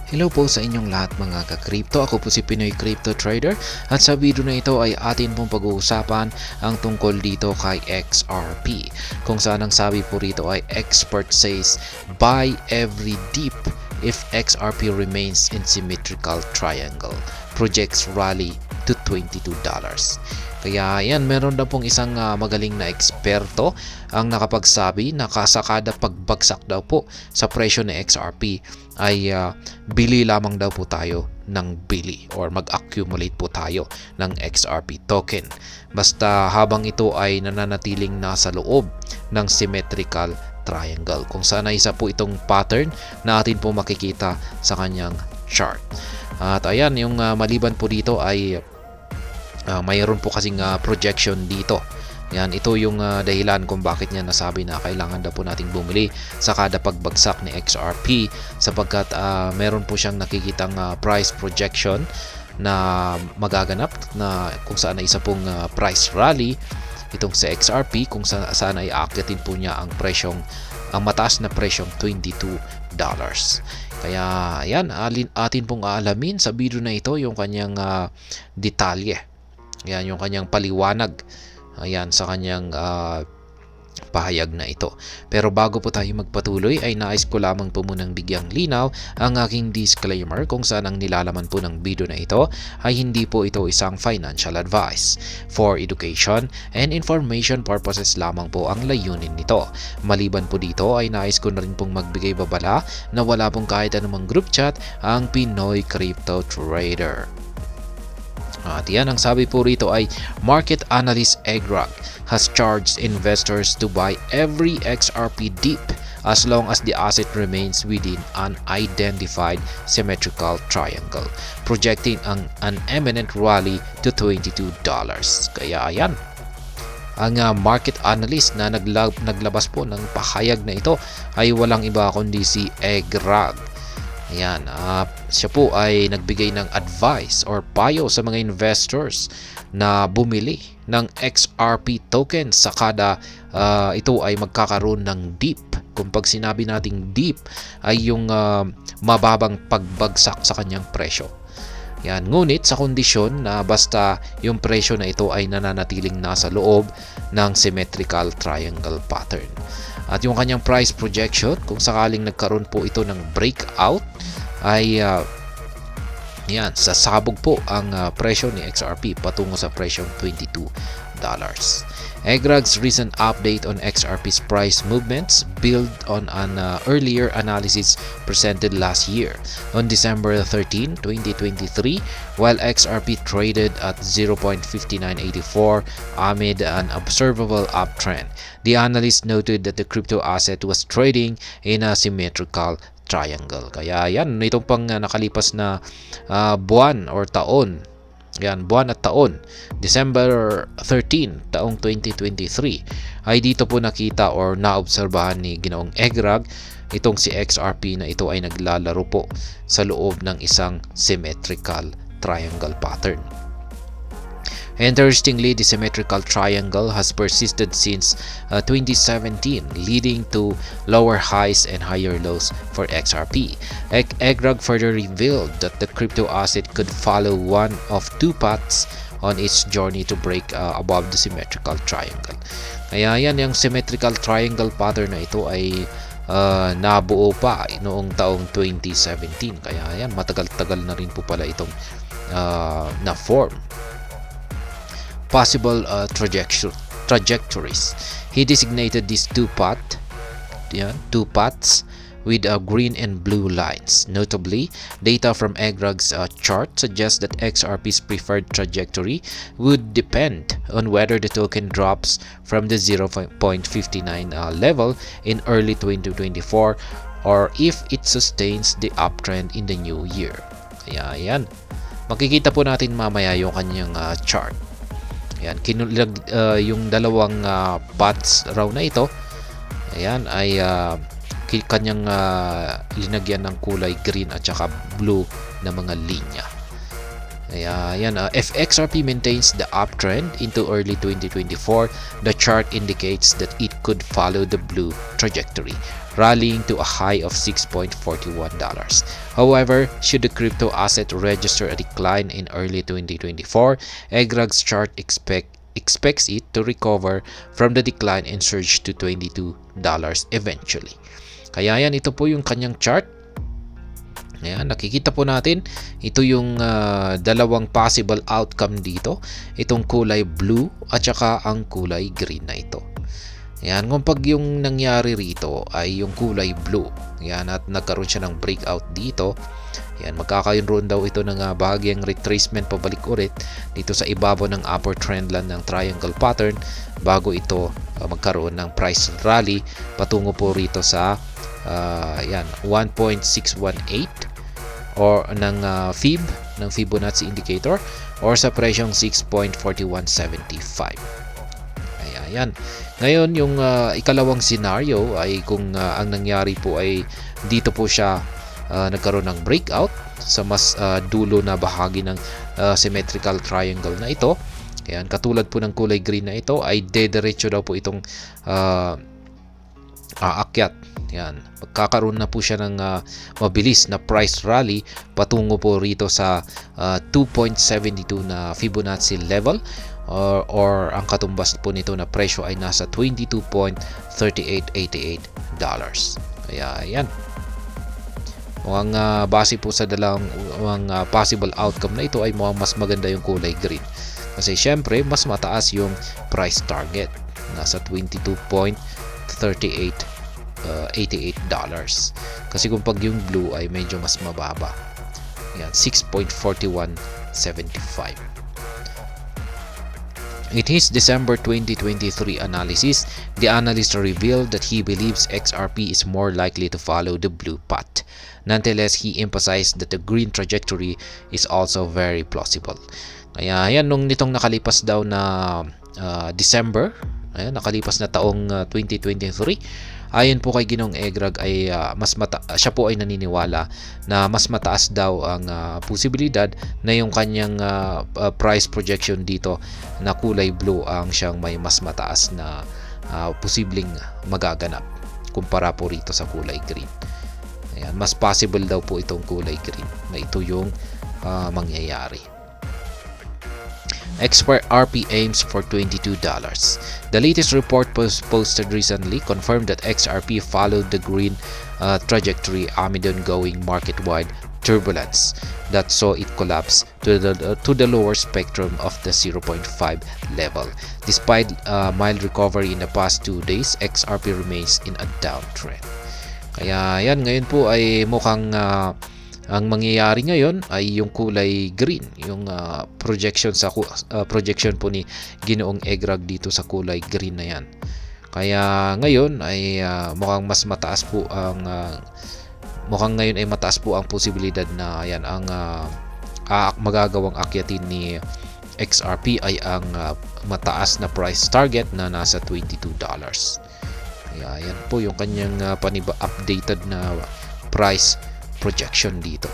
Hello po sa inyong lahat mga ka-crypto. Ako po si Pinoy Crypto Trader at sa video na ito ay atin pong pag-uusapan ang tungkol dito kay XRP. Kung saan ang sabi po rito ay expert says buy every dip if XRP remains in symmetrical triangle. Projects rally to $22. Kaya yan, meron daw pong isang magaling na eksperto ang nakapagsabi na kasakada pagbagsak daw po sa presyo ng XRP ay bili lamang daw po tayo ng bili or mag-accumulate po tayo ng XRP token. Basta habang ito ay nananatiling nasa loob ng symmetrical triangle. Kung saan isa po itong pattern na atin po makikita sa kanyang chart. At ayan, yung maliban po dito ay mayroon po kasing projection dito. Yan, ito yung dahilan kung bakit niya nasabi na kailangan daw po nating bumili sa kada pagbagsak ni XRP sapagkat meron po siyang nakikitang price projection na magaganap na kung saan ay isa pong price rally itong sa XRP kung saan ay aakyatin po niya ang mataas na presyong $22. Kaya yan, atin pong aalamin sa video na ito yung kanyang detalye. Yan yung kanyang paliwanag. Ayan sa kanyang pahayag na ito. Pero bago po tayo magpatuloy ay nais ko lamang po munang bigyang linaw ang aking disclaimer kung saan ang nilalaman po ng video na ito ay hindi po ito isang financial advice. For education and information purposes lamang po ang layunin nito. Maliban po dito ay nais ko na rin pong magbigay babala na wala pong kahit anumang group chat ang Pinoy Crypto Trader. At yan, ang sabi po rito ay market analyst Egrag has charged investors to buy every XRP dip as long as the asset remains within an identified symmetrical triangle, projecting an imminent rally to $22. Kaya ayan, ang market analyst na naglabas po ng pahayag na ito ay walang iba kundi si Egrag. Ayan, siya po ay nagbigay ng advice or payo sa mga investors na bumili ng XRP token sa kada ito ay magkakaroon ng dip. Kung pag sinabi nating dip ay yung mababang pagbagsak sa kanyang presyo. Yan, ngunit sa kondisyon na basta yung presyo na ito ay nananatiling nasa loob ng symmetrical triangle pattern. At yung kanyang price projection, kung sakaling nagkaroon po ito ng breakout, ay yan, sasabog po ang presyo ni XRP patungo sa presyong $22. Egrag's recent update on XRP's price movements build on an earlier analysis presented last year. On December 13, 2023, while XRP traded at 0.5984 amid an observable uptrend, the analyst noted that the crypto asset was trading in a symmetrical triangle. Kaya yan, itong pang nakalipas na buwan or taon, yan, buwan at taon, December 13, taong 2023, ay dito po nakita or naobserbahan ni Ginoong Egrag itong si XRP na ito ay naglalaro po sa loob ng isang symmetrical triangle pattern. Interestingly, the symmetrical triangle has persisted since 2017, leading to lower highs and higher lows for XRP. Egrag further revealed that the crypto asset could follow one of two paths on its journey to break above the symmetrical triangle. Kaya yan, yung symmetrical triangle pattern na ito ay nabuo pa noong taong 2017. Kaya yan, matagal-tagal na rin po pala itong na-form. Possible trajectories. He designated these two paths with green and blue lines. Notably, data from Egrag's chart suggests that XRP's preferred trajectory would depend on whether the token drops from the 0.59 level in early 2024 or if it sustains the uptrend in the new year. Kaya yan, makikita po natin mamaya yung kanyang chart. Ayan, yung dalawang paths raw na ito, ayan, ay kanyang linagyan ng kulay green at saka blue na mga linya. Ayan, if XRP maintains the uptrend into early 2024, the chart indicates that it could follow the blue trajectory, rallying to a high of $6.41. However, should the crypto asset register a decline in early 2024, EGRAG's chart expects it to recover from the decline and surge to $22 eventually. Kaya yan, ito po yung kanyang chart. Ayan, nakikita po natin, ito yung dalawang possible outcome dito. Itong kulay blue at saka ang kulay green na ito. Ayan, kung pag yung nangyari rito ay yung kulay blue, ayan, at nagkaroon siya ng breakout dito, ayan, magkakaroon daw ito ng bahagyang retracement pabalik ulit dito sa ibabaw ng upper trendline ng triangle pattern bago ito magkaroon ng price rally patungo po rito sa ayan, 1.618 or ng Fib, ng Fibonacci indicator, or sa presyong 6.4175. Ayan. Ngayon, yung ikalawang scenario ay kung ang nangyari po ay dito po siya nagkaroon ng breakout sa mas dulo na bahagi ng symmetrical triangle na ito. Ayan, katulad po ng kulay green na ito ay dediretso daw po itong aakyat. Yan, magkakaroon na po siya ng mabilis na price rally patungo po rito sa 2.72 na Fibonacci level, or ang katumbas po nito na presyo ay nasa $22.3888. Kaya yan, mukhang base po sa dalawang possible outcome na ito ay mukhang mas maganda yung kulay green kasi syempre mas mataas yung price target, nasa $22.3888. Kasi kung pag yung blue ay medyo mas mababa, yan, 6.4175. In his December 2023 analysis, the analyst revealed that he believes XRP is more likely to follow the blue path. Nonetheless, he emphasized that the green trajectory is also very plausible. Kaya yan, nung nitong nakalipas daw na December, ayan, nakalipas na taong 2023, ayon po kay Ginoong EGRAG ay siya po ay naniniwala na mas mataas daw ang posibilidad na yung kanyang price projection dito na kulay blue ang siyang may mas mataas na posibleng magaganap kumpara po rito sa kulay green. Ayan, mas possible daw po itong kulay green na ito yung mangyayari. XRP aims for $22. The latest report posted recently confirmed that XRP followed the green trajectory amid ongoing market-wide turbulence that saw it collapse to the lower spectrum of the 0.5 level. Despite mild recovery in the past 2 days, XRP remains in a downtrend. Kaya yan, ngayon po ay mukhang ang mangyayari ngayon ay yung kulay green, yung projection po ni Ginoong EGRAG dito sa kulay green na yan. Kaya ngayon ay mukhang mataas po ang posibilidad na yan ang magagawang akyatin ni XRP ay ang mataas na price target na nasa $22. Kaya yan po yung kanyang updated na price projection dito.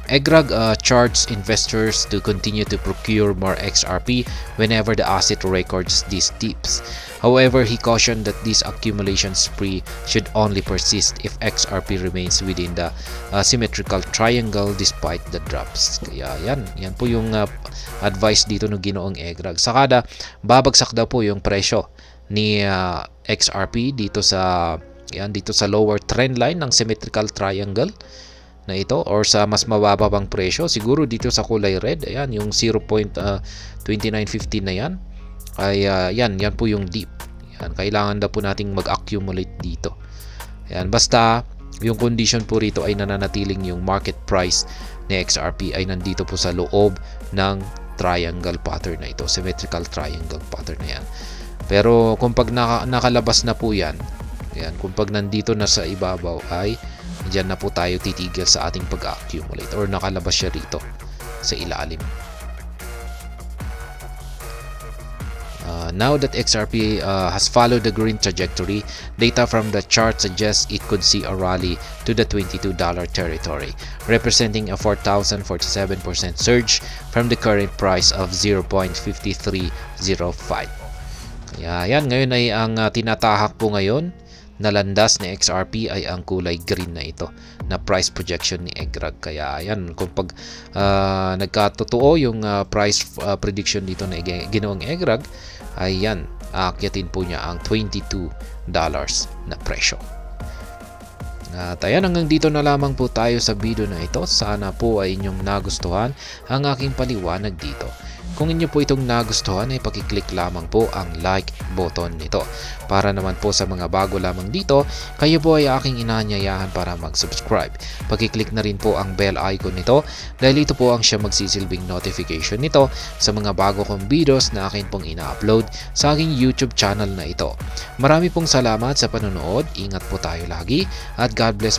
EGRAG charged investors to continue to procure more XRP whenever the asset records these dips. However, he cautioned that this accumulation spree should only persist if XRP remains within the symmetrical triangle despite the drops. Kaya yan po yung advice dito ng Ginoong EGRAG. Sakada babagsak daw po yung presyo ni XRP dito sa lower trend line ng symmetrical triangle na ito, or sa mas mababa pang presyo siguro dito sa kulay red, ayan, yung 0.2915 na yan ay yan po yung deep. Yan, kailangan daw po nating mag-accumulate dito. Ayan, basta yung condition po rito ay nananatiling yung market price ni XRP ay nandito po sa loob ng triangle pattern na ito, symmetrical triangle pattern na yan. Pero kung pag nakalabas na po yan, ayan, kung pag nandito na sa ibabaw ay diyan na po tayo titigil sa ating pag-accumulate, or nakalabas siya rito sa ilalim. Now that XRP has followed the green trajectory, data from the chart suggests it could see a rally to the $22 territory, representing a 4,047% surge from the current price of 0.5305. Kaya yan, ngayon ay ang tinatahak po ngayon na landas ni XRP ay ang kulay green na ito na price projection ni EGRAG. Kaya ayan, kung pag nagkatotoo yung price prediction dito na ginoong EGRAG, ayan, aakyatin po niya ang $22 na presyo. At ayan, hanggang dito na lamang po tayo sa video na ito. Sana po ay inyong nagustuhan ang aking paliwanag dito. Kung inyo po itong nagustuhan ay pakiclick lamang po ang like button nito. Para naman po sa mga bago lamang dito, kayo po ay aking inaanyayahan para mag-subscribe. Pakiclick na rin po ang bell icon nito dahil ito po ang siya magsisilbing notification nito sa mga bago kong videos na akin pong ina-upload sa aking YouTube channel na ito. Marami pong salamat sa panonood, ingat po tayo lagi at God bless.